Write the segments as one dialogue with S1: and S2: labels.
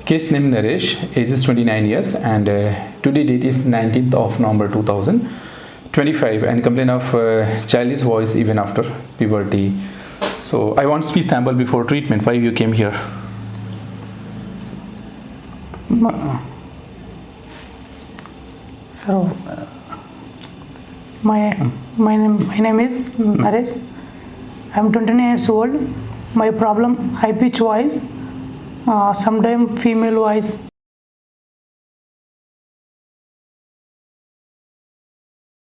S1: Case name Naresh, age is 29 years, and today date is 19th of November 2025, and complain of childish voice even after puberty. So I want speech sample before treatment. Why you came here?
S2: So my name is Naresh. I'm 29 years old. My problem, high pitch voice, sometimes female voice.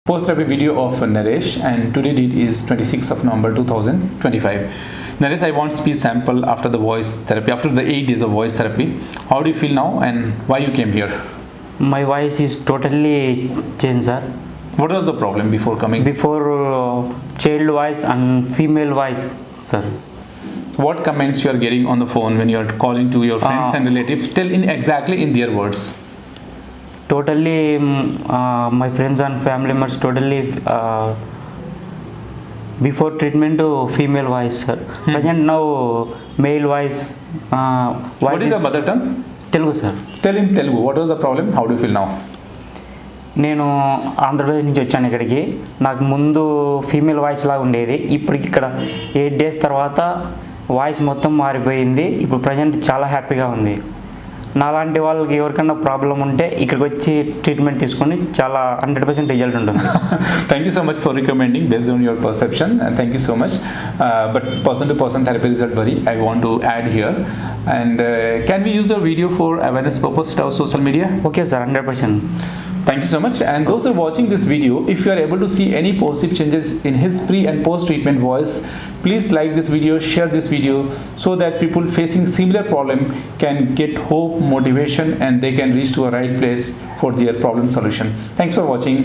S1: Post therapy video of Naresh, and today date is 26th of November 2025. Naresh, I want speech sample after the voice therapy, after the 8 days of voice therapy. How do you feel now, and why you came here?
S3: My voice is totally changed, sir.
S1: What was the problem before coming?
S3: Before child voice and female voice, sir.
S1: What comments you are getting on the phone when you are calling to your friends and relatives? Tell exactly in their words.
S3: Totally, my friends and family members totally before treatment female voice, sir. Present now male voice.
S1: What is your mother tongue?
S3: Telugu, sir.
S1: Tell in Telugu. What was the problem? How do you feel now?
S3: నేను ఆంధ్రప్రదేశ్ నుంచి వచ్చాను ఇక్కడికి. నాకు ముందు female voice లాగా ఉండేది. ఇప్పటికి ఇక్కడ 8 days తర్వాత వాయిస్ మొత్తం మారిపోయింది. ఇప్పుడు ప్రజెంట్ చాలా హ్యాపీగా ఉంది. నాలాంటి వాళ్ళకి ఎవరికైనా ప్రాబ్లం ఉంటే ఇక్కడికి వచ్చి ట్రీట్మెంట్ తీసుకొని చాలా 100% రిజల్ట్ ఉంటుంది.
S1: Thank you so much for recommending based on your perception, and thank you so much. But person to person therapy result vary. I want to add here, and can we use your video for awareness purpose to our social media?
S3: Okay, sir, 100%.
S1: Thank you so much. And those who are watching this video, if you are able to see any positive changes in his pre and post treatment voice, please like this video, share this video, so that people facing similar problem can get hope, motivation, and they can reach to a right place for their problem solution. Thanks for watching.